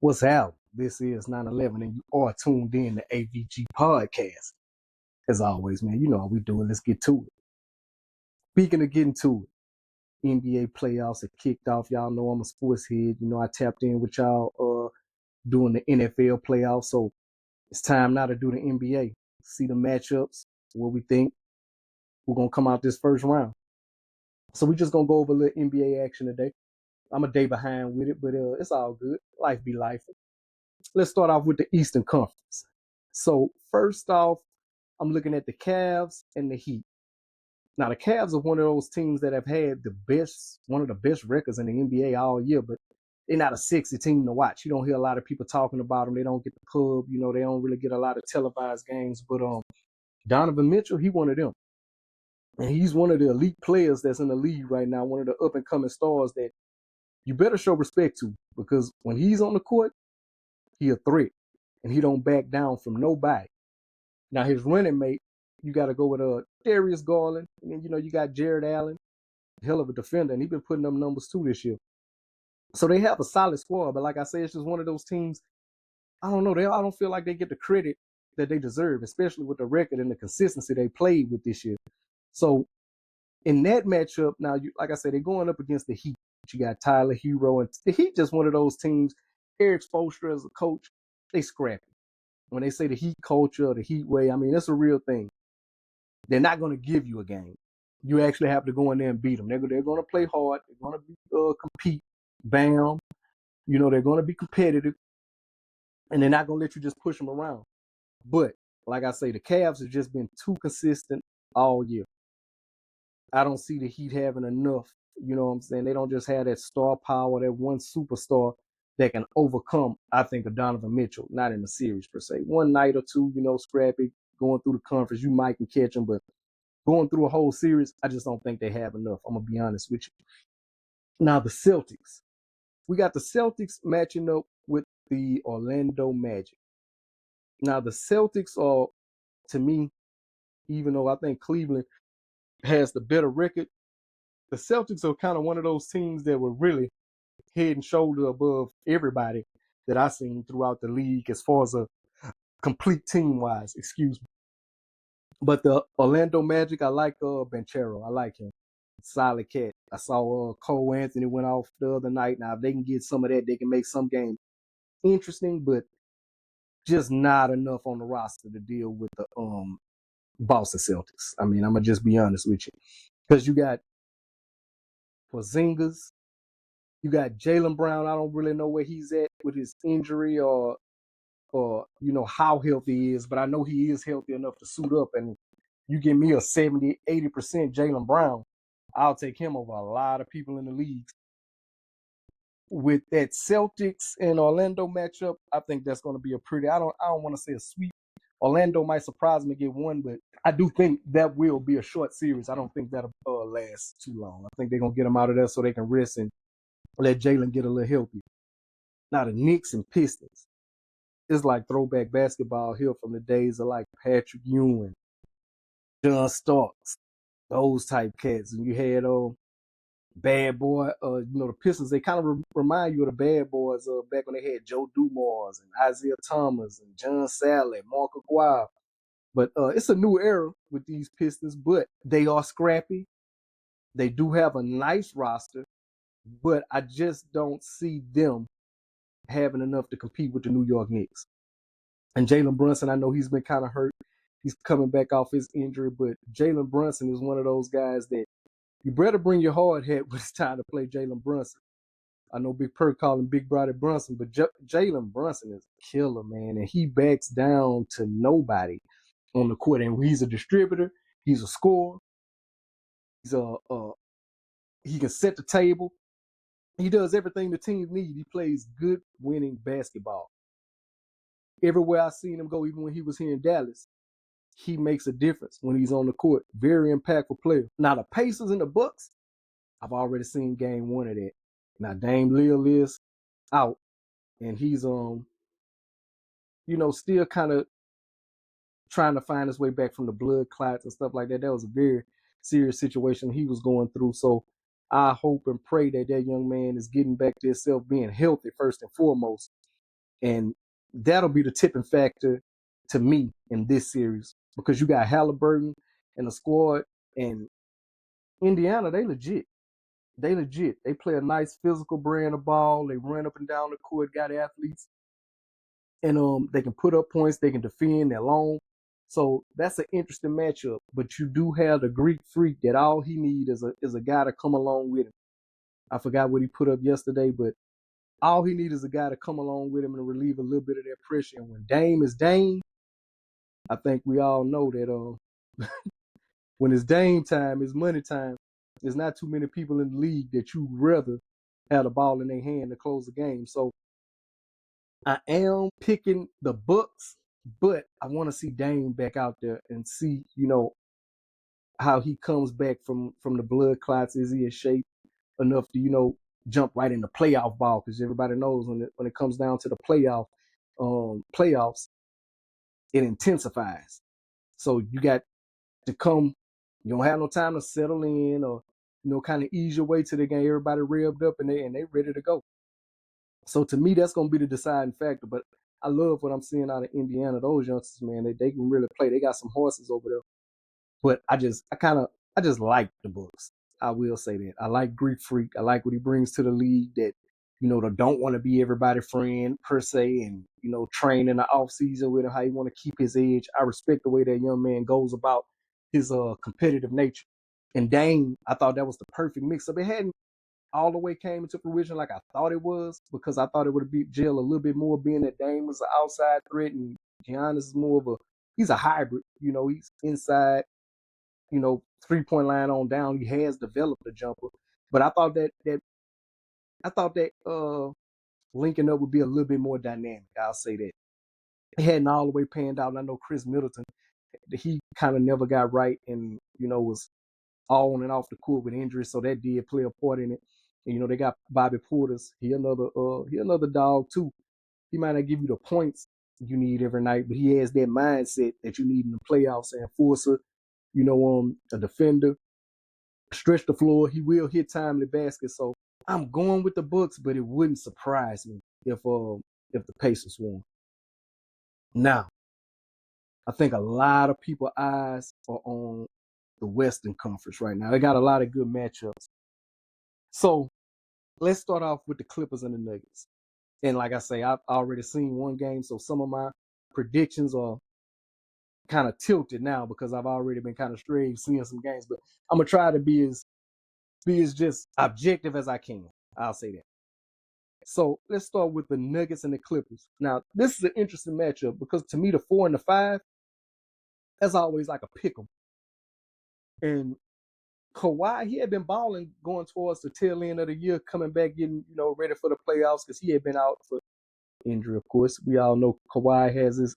What's out? This is 9/11, and you are tuned in to AVG Podcast. As always, man, you know how we do it. Let's get to it. Speaking of getting to it, NBA playoffs have kicked off. Y'all know I'm a sports head. You know, I tapped in with y'all doing the NFL playoffs. So it's time now to do the NBA. See the matchups, what we think. We're going to come out this first round. So we're just going to go over a little NBA action today. I'm a day behind with it, but it's all good. Life be life. Let's start off with the Eastern Conference. So first off, I'm looking at the Cavs and the Heat. Now, the Cavs are one of those teams that have had one of the best records in the NBA all year, but they're not a sexy team to watch. You don't hear a lot of people talking about them. They don't get the pub. You know, they don't really get a lot of televised games. But Donovan Mitchell, he one of them. And he's one of the elite players that's in the league right now, one of the up-and-coming stars that you better show respect to, because when he's on the court, he a threat, and he don't back down from nobody. Now, his running mate, you got to go with Darius Garland, and then, you know, you got Jared Allen, hell of a defender, and he's been putting them numbers too this year. So they have a solid squad, but like I said, it's just one of those teams, I don't know, I don't feel like they get the credit that they deserve, especially with the record and the consistency they played with this year. So in that matchup, now, like I said, they're going up against the Heat. You got Tyler Hero, and the Heat just one of those teams. Eric Spoelstra as a coach, they scrappy. When they say the Heat culture or the Heat way, I mean, that's a real thing. They're not going to give you a game. You actually have to go in there and beat them. They're going to play hard. They're going to compete. Bam. You know, they're going to be competitive. And they're not going to let you just push them around. But, like I say, the Cavs have just been too consistent all year. I don't see the Heat having enough. You know what I'm saying? They don't just have that star power, that one superstar that can overcome, I think, a Donovan Mitchell, not in the series per se. One night or two, you know, scrappy, going through the conference, you might can catch them, but going through a whole series, I just don't think they have enough. I'm going to be honest with you. Now, the Celtics. We got the Celtics matching up with the Orlando Magic. Now, the Celtics are, to me, even though I think Cleveland has the better record, the Celtics are kind of one of those teams that were really head and shoulder above everybody that I've seen throughout the league as far as a complete team-wise, excuse me. But the Orlando Magic, I like Banchero. I like him. Solid cat. I saw Cole Anthony went off the other night. Now, if they can get some of that, they can make some games interesting, but just not enough on the roster to deal with the Boston Celtics. I mean, I'm going to just be honest with you. Because you got Porzingis, you got Jaylen Brown. I don't really know where he's at with his injury or you know, how healthy he is, but I know he is healthy enough to suit up. And you give me a 70, 80% Jaylen Brown, I'll take him over a lot of people in the league. With that Celtics and Orlando matchup, I think that's going to be a pretty, I don't want to say a sweep. Orlando might surprise me and get one, but I do think that will be a short series. I don't think that'll last too long. I think they're going to get them out of there so they can rest and let Jaylen get a little healthy. Now, the Knicks and Pistons. It's like throwback basketball here from the days of like Patrick Ewing, John Starks, those type cats. And you had Bad Boy, you know, the Pistons, they kind of remind you of the Bad Boys back when they had Joe Dumars and Isaiah Thomas and John Sally, Mark Aguirre. But it's a new era with these Pistons, but they are scrappy. They do have a nice roster, but I just don't see them having enough to compete with the New York Knicks. And Jalen Brunson, I know he's been kind of hurt. He's coming back off his injury, but Jalen Brunson is one of those guys that you better bring your hard hat when it's time to play Jalen Brunson. I know Big Perk called him Big Brother Brunson, but Jalen Brunson is a killer, man, and he backs down to nobody on the court. And he's a distributor. He's a scorer. He can set the table. He does everything the team needs. He plays good, winning basketball. Everywhere I've seen him go, even when he was here in Dallas, he makes a difference when he's on the court. Very impactful player. Now, the Pacers and the Bucks, I've already seen game one of that. Now, Dame Lillard is out, and he's, you know, still kind of trying to find his way back from the blood clots and stuff like that. That was a very serious situation he was going through. So I hope and pray that that young man is getting back to himself, being healthy first and foremost. And that'll be the tipping factor to me in this series because you got Halliburton and the squad, and Indiana, they legit. They legit. They play a nice physical brand of ball. They run up and down the court, got athletes, and they can put up points. They can defend. They're long. So that's an interesting matchup. But you do have the Greek freak that all he needs is a guy to come along with him. I forgot what he put up yesterday, but all he needs is a guy to come along with him and relieve a little bit of that pressure. And when Dame is Dame, I think we all know that when it's Dame time, it's money time. There's not too many people in the league that you'd rather have the ball in their hand to close the game. So I am picking the Bucks, but I want to see Dame back out there and see, how he comes back from the blood clots. Is he in shape enough to, jump right in the playoff ball? Because everybody knows when it comes down to the playoffs, it intensifies. So you got to come. You don't have no time to settle in or kind of ease your way to the game. Everybody revved up and they ready to go. So to me, that's going to be the deciding factor. But I love what I'm seeing out of Indiana. Those youngsters, man, they can really play. They got some horses over there. But I just like the Bucks. I will say that. I like Greek Freak. I like what he brings to the league that, they don't want to be everybody's friend per se and, train in the off season with him, how he want to keep his edge. I respect the way that young man goes about his competitive nature. And Dame, I thought that was the perfect mix up. It hadn't all the way came into fruition like I thought it was because I thought it would be Jill a little bit more being that Dame was an outside threat and Giannis is more of he's a hybrid. He's inside, 3-point line on down. He has developed a jumper. But I thought that linking up would be a little bit more dynamic. I'll say that. It hadn't all the way panned out. And I know Chris Middleton, he kind of never got right and, was on and off the court with injuries. So that did play a part in it. And, they got Bobby Portis. He another dog too. He might not give you the points you need every night, but he has that mindset that you need in the playoffs and enforcer, a defender, stretch the floor. He will hit timely baskets. So I'm going with the Bucks, but it wouldn't surprise me if the Pacers won. Now, I think a lot of people's eyes are on the Western Conference right now. They got a lot of good matchups. So let's start off with the Clippers and the Nuggets. And like I say, I've already seen one game, so some of my predictions are kind of tilted now because I've already been kind of strayed seeing some games. But I'm gonna try to be as just objective as I can. I'll say that. So let's start with the Nuggets and the Clippers. Now, this is an interesting matchup because to me, the 4 and the 5, that's always like a pick 'em. And Kawhi, he had been balling going towards the tail end of the year, coming back, getting, ready for the playoffs because he had been out for injury, of course. We all know Kawhi has his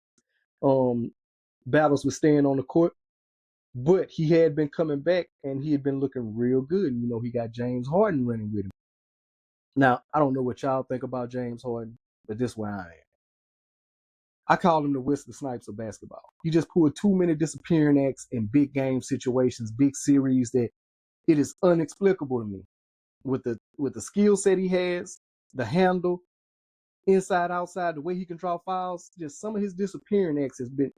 battles with staying on the court. But he had been coming back and he had been looking real good. He got James Harden running with him. Now, I don't know what y'all think about James Harden, but this is where I am. I call him the Wesley Snipes of basketball. He just pulled too many disappearing acts in big game situations, big series that it is inexplicable to me. With the skill set he has, the handle, inside, outside, the way he can draw fouls, just some of his disappearing acts has been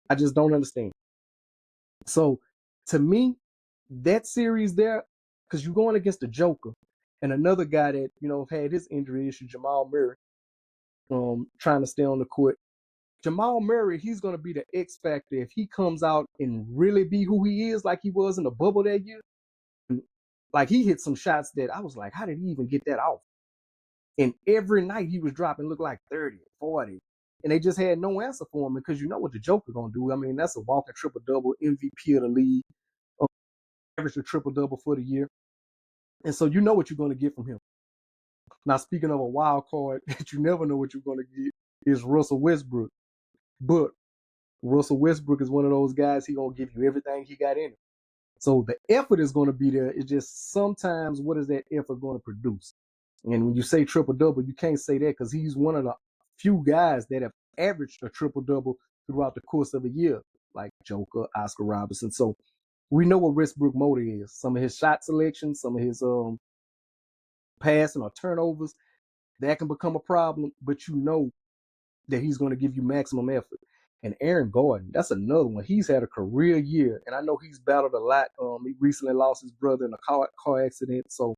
I just don't understand. So to me, that series there, because you're going against the Joker and another guy that, had his injury issue, Jamal Murray, trying to stay on the court. Jamal Murray, he's going to be the X factor if he comes out and really be who he is like he was in the bubble that year. Like he hit some shots that I was like, how did he even get that off? And every night he was dropping, looked like 30, 40. And they just had no answer for him because you know what the Joker going to do. I mean, that's a walking triple-double, MVP of the league, averaged a triple-double for the year. And so you know what you're going to get from him. Now, speaking of a wild card that you never know what you're going to get is Russell Westbrook. But Russell Westbrook is one of those guys, he going to give you everything he got in him. So the effort is going to be there. It's just sometimes what is that effort going to produce? And when you say triple-double, you can't say that because he's one of the few guys that have averaged a triple-double throughout the course of a year, like Joker, Oscar Robertson. So we know what Westbrook motor is. Some of his shot selection, some of his passing or turnovers, that can become a problem, but you know that he's going to give you maximum effort. And Aaron Gordon, that's another one. He's had a career year, and I know he's battled a lot. He recently lost his brother in a car accident, so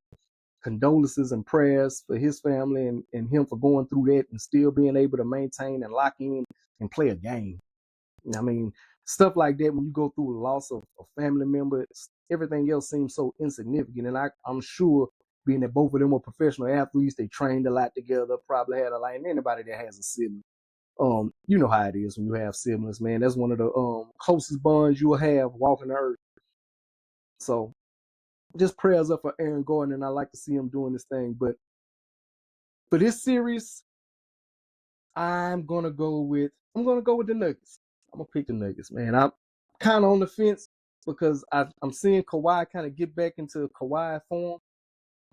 condolences and prayers for his family and him for going through that and still being able to maintain and lock in and play a game. I mean, stuff like that, when you go through a loss of a family member, everything else seems so insignificant. And I'm sure, being that both of them were professional athletes, they trained a lot together, probably had a lot. And anybody that has a sibling, you know how it is when you have siblings, man. That's one of the closest bonds you'll have walking the earth. So just prayers up for Aaron Gordon, and I like to see him doing this thing. But for this series, I'm gonna go with the Nuggets. I'm gonna pick the Nuggets, man. I'm kind of on the fence because I'm seeing Kawhi kind of get back into Kawhi form,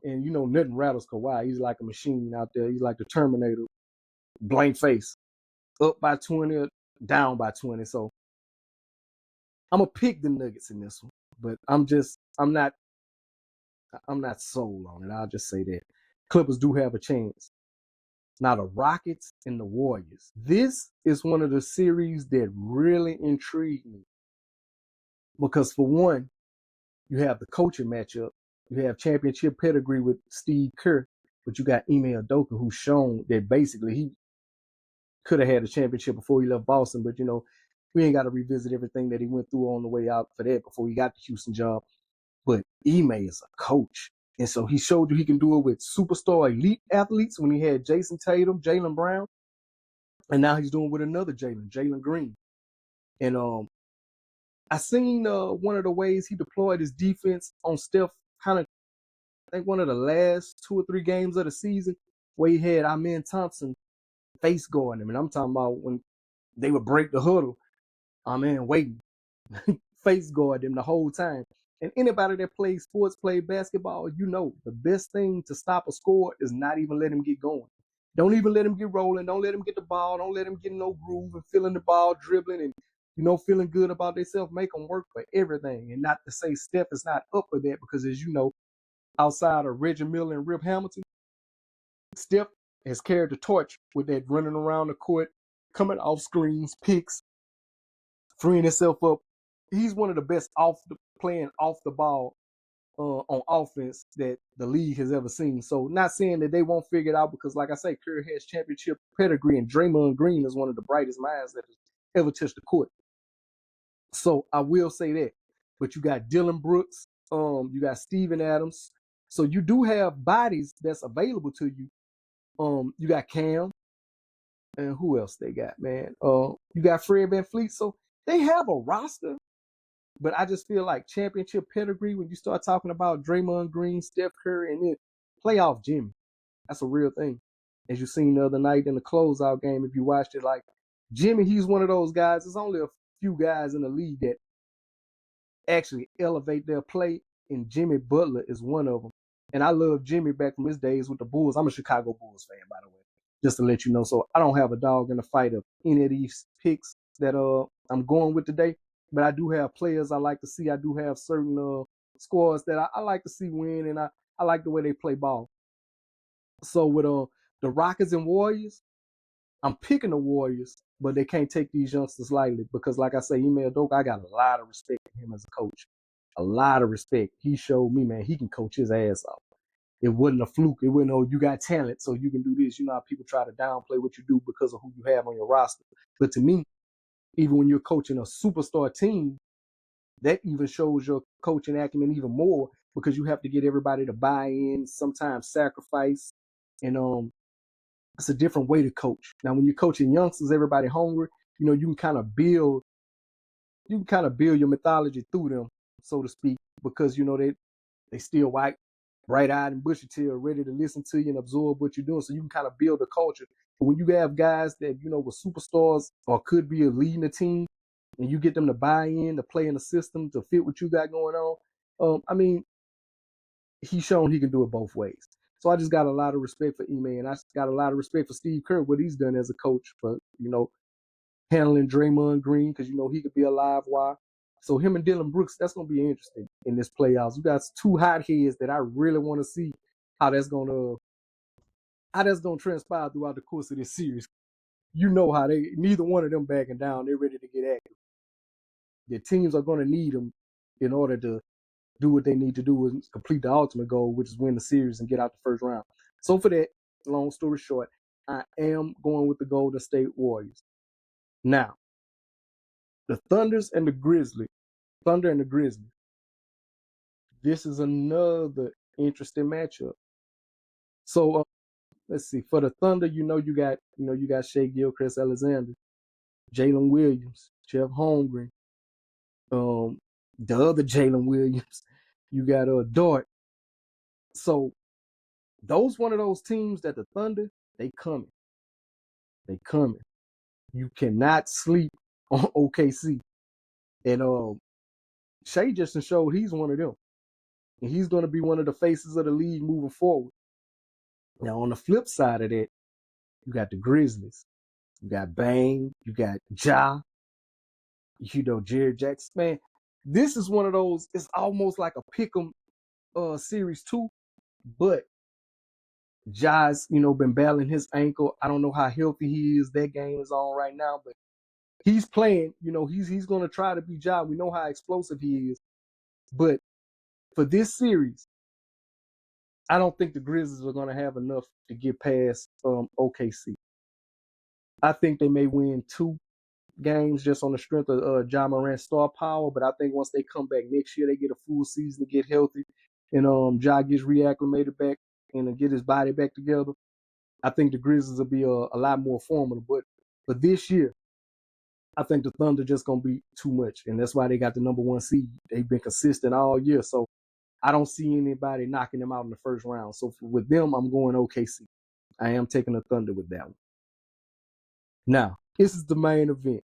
and you know nothing rattles Kawhi. He's like a machine out there. He's like the Terminator, blank face, up by 20, or down by 20. So I'm gonna pick the Nuggets in this one, but I'm not sold on it. I'll just say that Clippers do have a chance. Now, the Rockets and the Warriors. This is one of the series that really intrigued me. Because, for one, you have the coaching matchup. You have championship pedigree with Steve Kerr, but you got Ime Udoka, who's shown that basically he could have had a championship before he left Boston. But, you know, we ain't got to revisit everything that he went through on the way out for that before he got the Houston job. But Ime is a coach. And so he showed you he can do it with superstar elite athletes when he had Jason Tatum, Jaylen Brown. And now he's doing with another Jalen Green. And I seen one of the ways he deployed his defense on Steph, kind of, I think one of the last 2 or 3 games of the season, where he had Amen Thompson face guarding him. And I'm talking about when they would break the huddle, Amen waiting, face guard him the whole time. And anybody that plays sports, play basketball, you know the best thing to stop a score is not even let him get going. Don't even let him get rolling. Don't let him get the ball. Don't let him get in no groove and feeling the ball, dribbling and, you know, feeling good about themselves. Make them work for everything. And not to say Steph is not up for that, because as you know, outside of Reggie Miller and Rip Hamilton, Steph has carried the torch with that running around the court, coming off screens, picks, freeing himself up. He's one of the best playing off the ball on offense that the league has ever seen. So not saying that they won't figure it out, because like I say, Curry has championship pedigree, and Draymond Green is one of the brightest minds that has ever touched the court. So I will say that. But you got Dylan Brooks, you got Steven Adams. So you do have bodies that's available to you. You got Cam, and who else they got, man? You got Fred VanVleet. So they have a roster. But I just feel like championship pedigree, when you start talking about Draymond Green, Steph Curry, and then playoff Jimmy, that's a real thing. As you seen the other night in the closeout game, if you watched it, like Jimmy, he's one of those guys. There's only a few guys in the league that actually elevate their play, and Jimmy Butler is one of them. And I love Jimmy back from his days with the Bulls. I'm a Chicago Bulls fan, by the way, just to let you know. So I don't have a dog in the fight of any of these picks that I'm going with today. But I do have players I like to see. I do have certain squads that I like to see win, and I like the way they play ball. So with the Rockets and Warriors, I'm picking the Warriors, but they can't take these youngsters lightly, because, like I say, Ime Udoka, I got a lot of respect for him as a coach. A lot of respect. He showed me, man, he can coach his ass off. It wasn't a fluke. It wasn't, oh, you got talent, so you can do this. You know how people try to downplay what you do because of who you have on your roster. But to me, even when you're coaching a superstar team, that even shows your coaching acumen even more, because you have to get everybody to buy in, sometimes sacrifice, and it's a different way to coach. Now, when you're coaching youngsters, everybody hungry, you know, you can kind of build your mythology through them, so to speak, because, you know, they still white, bright-eyed and bushy-tailed, ready to listen to you and absorb what you're doing. So you can kind of build a culture. But when you have guys that, you know, were superstars or could be leading a team, and you get them to buy in, to play in the system, to fit what you got going on, I mean, he's shown he can do it both ways. So I just got a lot of respect for Ime, and I got a lot of respect for Steve Kerr, what he's done as a coach, for, you know, handling Draymond Green, because, you know, he could be a live wire. So him and Dylan Brooks, that's going to be interesting in this playoffs. You got 2 hot heads that I really want to see how how that's gonna transpire throughout the course of this series. You know how neither one of them backing down. They're ready to get active. The teams are gonna need them in order to do what they need to do and complete the ultimate goal, which is win the series and get out the first round. So for that, long story short, I am going with the Golden State Warriors. Now, the Thunder and the Grizzlies. This is another interesting matchup. So let's see. For the Thunder, you got Shea Gilchrist Alexander, Jalen Williams, Jeff Holmgren, the other Jalen Williams. You got Dort. So those one of those teams that the Thunder, they coming. They coming. You cannot sleep on OKC. And Shea just showed he's one of them. And he's going to be one of the faces of the league moving forward. Now, on the flip side of that, you got the Grizzlies. You got Bang. You got Ja. Jared Jackson. Man, this is one of those, it's almost like a pick'em series too. But Ja's, been battling his ankle. I don't know how healthy he is. That game is on right now, but he's playing. He's going to try to be Ja. We know how explosive he is. But for this series, I don't think the Grizzlies are going to have enough to get past OKC. I think they may win 2 games just on the strength of Ja Morant's star power, but I think once they come back next year, they get a full season to get healthy, and Ja gets reacclimated back and get his body back together. I think the Grizzlies will be a lot more formidable. But this year, I think the Thunder just going to be too much, and that's why they got the number 1 seed. They've been consistent all year, so I don't see anybody knocking them out in the first round. So with them, I'm going OKC. I am taking the Thunder with that one. Now, this is the main event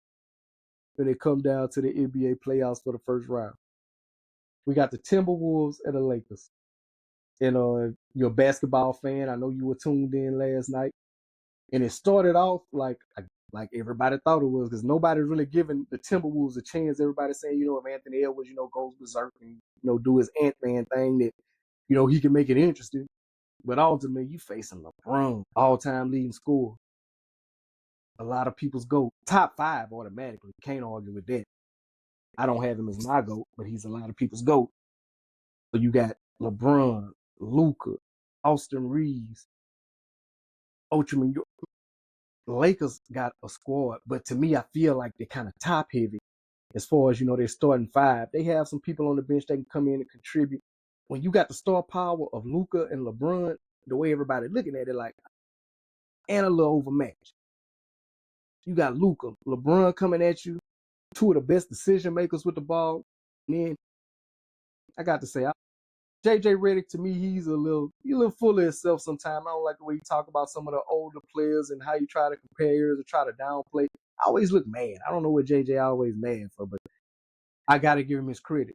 when it come down to the NBA playoffs for the first round. We got the Timberwolves and the Lakers. And you're a basketball fan. I know you were tuned in last night. And it started off like everybody thought it was, because nobody's really giving the Timberwolves a chance. Everybody's saying, if Anthony Edwards, goes berserk and, do his Antman thing, that, he can make it interesting. But ultimately, you facing LeBron, all-time leading scorer. A lot of people's GOAT. Top 5 automatically. Can't argue with that. I don't have him as my GOAT, but he's a lot of people's GOAT. So you got LeBron, Luka, Austin Reeves, Ultraman. The Lakers got a squad, but to me, I feel like they're kind of top heavy as far as, they're starting 5. They have some people on the bench that can come in and contribute. When you got the star power of Luka and LeBron, the way everybody looking at it, like, and a little overmatched. You got Luka, LeBron coming at you, 2 of the best decision makers with the ball. And then I got to say, JJ Redick, to me, he's a little full of himself sometimes. I don't like the way he talk about some of the older players and how you try to compare or try to downplay. I always look mad. I don't know what JJ always mad for, but I got to give him his credit.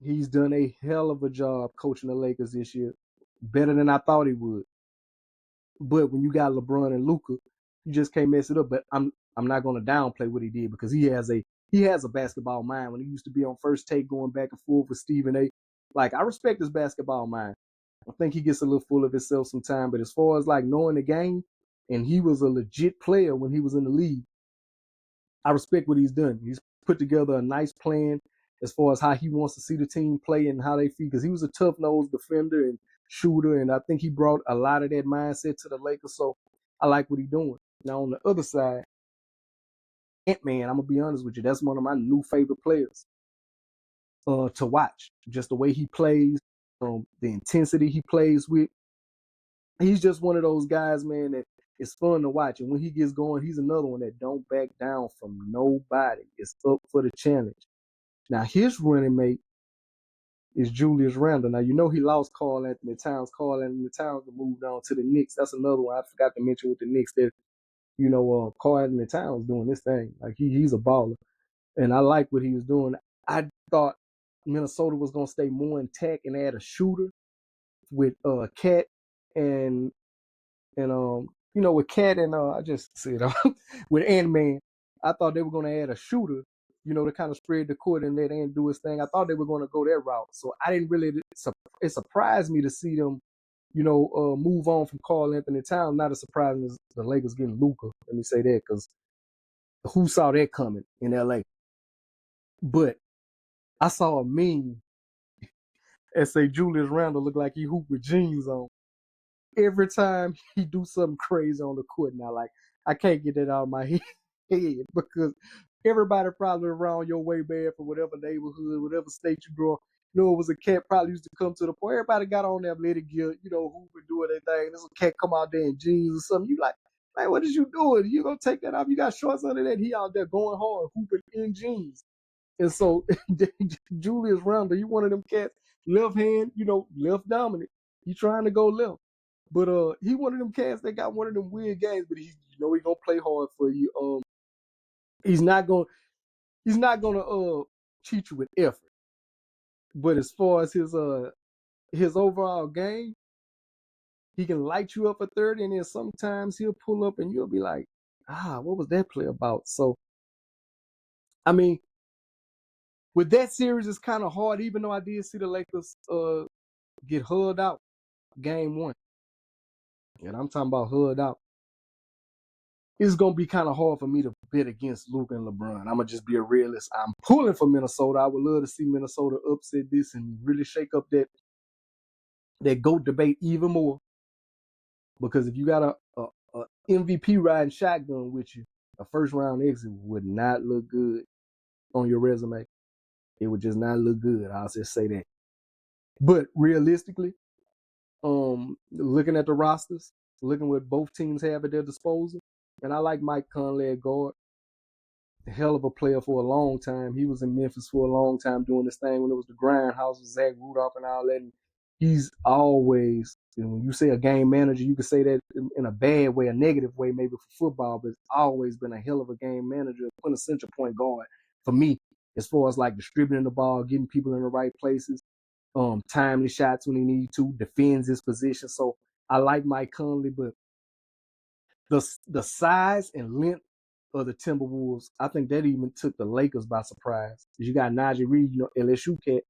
He's done a hell of a job coaching the Lakers this year, better than I thought he would. But when you got LeBron and Luka, you just can't mess it up. But I'm not going to downplay what he did, because he has a basketball mind. When he used to be on First Take going back and forth with Stephen A. Like, I respect his basketball mind. I think he gets a little full of himself sometimes. But as far as like knowing the game, and he was a legit player when he was in the league, I respect what he's done. He's put together a nice plan as far as how he wants to see the team play and how they feel, because he was a tough-nosed defender and shooter, and I think he brought a lot of that mindset to the Lakers. So I like what he's doing. Now, on the other side, Antman, I'm going to be honest with you, that's one of my new favorite players to watch. Just the way he plays, the intensity he plays with. He's just one of those guys, man, that it's fun to watch. And when he gets going, he's another one that don't back down from nobody. It's up for the challenge. Now, his running mate is Julius Randle. Now, he lost Karl Anthony Towns. Karl Anthony Towns moved on to the Knicks. That's another one I forgot to mention with the Knicks, that, Karl Anthony Towns doing this thing. Like, he's a baller. And I like what he was doing. I thought Minnesota was going to stay more intact and add a shooter with Cat and with Cat and I just said with Antman. I thought they were going to add a shooter, to kind of spread the court and let Ant do his thing. I thought they were going to go that route. So I didn't really. It surprised me to see them move on from Karl Anthony Towns. Not as surprising as the Lakers getting Luka. Let me say that, because who saw that coming in LA? But I saw a meme and say Julius Randle looked like he hooped with jeans on. Every time he do something crazy on the court now, like I can't get that out of my head because everybody probably around your way, man, from whatever neighborhood, whatever state you grew up. It was a cat probably used to come to the point. Everybody got on their athletic gear, hooping, doing their thing. This cat come out there in jeans or something. You like, man, what is you doing? You gonna take that off? You got shorts under that. He out there going hard, hooping in jeans. And so Julius Randle, you one of them cats, left hand, left dominant. He trying to go left. But he one of them cats that got one of them weird games, but he gonna play hard for you. He's not gonna cheat you with effort. But as far as his overall game, he can light you up for 30, and then sometimes he'll pull up and you'll be like, what was that play about? So I mean, with that series, it's kind of hard, even though I did see the Lakers get hugged out game 1. And I'm talking about hugged out. It's going to be kind of hard for me to bet against Luka and LeBron. I'm going to just be a realist. I'm pulling for Minnesota. I would love to see Minnesota upset this and really shake up that GOAT debate even more. Because if you got a MVP riding shotgun with you, a first-round exit would not look good on your resume. It would just not look good. I'll just say that. But realistically, looking at the rosters, looking what both teams have at their disposal, and I like Mike Conley at guard. A hell of a player for a long time. He was in Memphis for a long time doing this thing when it was the grindhouse with Zach Rudolph and all that. And he's always, when you say a game manager, you could say that in a bad way, a negative way maybe for football, but it's always been a hell of a game manager, quintessential point guard for me, as far as like distributing the ball, getting people in the right places, timely shots when he need to, defends his position. So I like Mike Conley, but the size and length of the Timberwolves, I think that even took the Lakers by surprise. You got Najee Reed, LSU cat.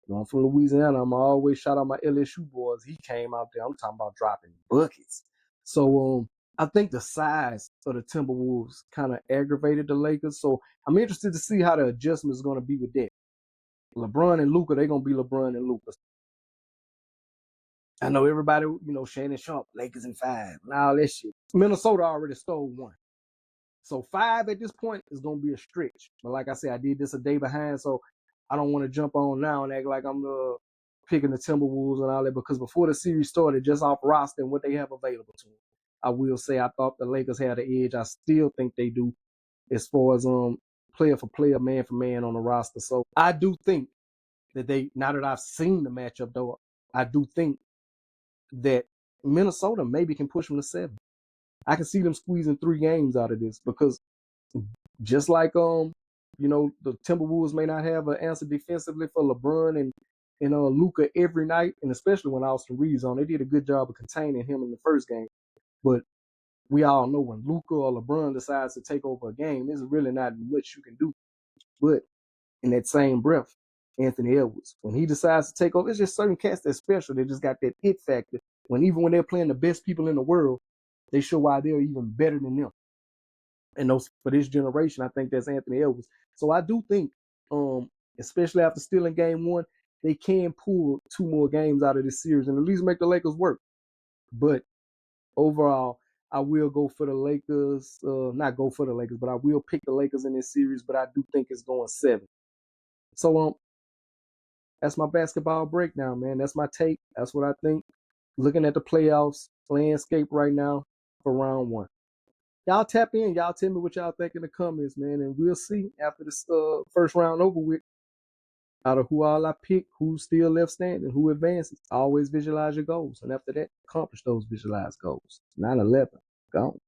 I'm from Louisiana. I'm always shout out my LSU boys. He came out there. I'm talking about dropping buckets. So I think the size of the Timberwolves kind of aggravated the Lakers. So I'm interested to see how the adjustment is going to be with that. LeBron and Luka, they're going to be LeBron and Luka. I know everybody, Shannon Sharp, Lakers in 5, and all that shit. Minnesota already stole 1. So 5 at this point is going to be a stretch. But like I said, I did this a day behind, so I don't want to jump on now and act like I'm picking the Timberwolves and all that, because before the series started, just off roster and what they have available to them, I will say I thought the Lakers had the edge. I still think they do as far as player for player, man for man on the roster. So I do think that now that I've seen the matchup, though, I do think that Minnesota maybe can push them to 7. I can see them squeezing 3 games out of this, because just like the Timberwolves may not have an answer defensively for LeBron and Luka every night, and especially when Austin Reeves on, they did a good job of containing him in the first game. But we all know when Luka or LeBron decides to take over a game, there's really not much you can do. But in that same breath, Anthony Edwards, when he decides to take over, it's just certain cats that's special. They just got that it factor. Even when they're playing the best people in the world, they show why they're even better than them. And for this generation, I think that's Anthony Edwards. So I do think, especially after stealing game 1, they can pull 2 more games out of this series and at least make the Lakers work. But overall, I will go for the Lakers. Not go for the Lakers, but I will pick the Lakers in this series. But I do think it's going 7. So that's my basketball breakdown, man. That's my take. That's what I think. Looking at the playoffs landscape right now for round 1. Y'all tap in. Y'all tell me what y'all think in the comments, man. And we'll see after this first round over with, out of who all I pick, who's still left standing, who advances. Always visualize your goals. And after that, accomplish those visualized goals. 9/11. Gone.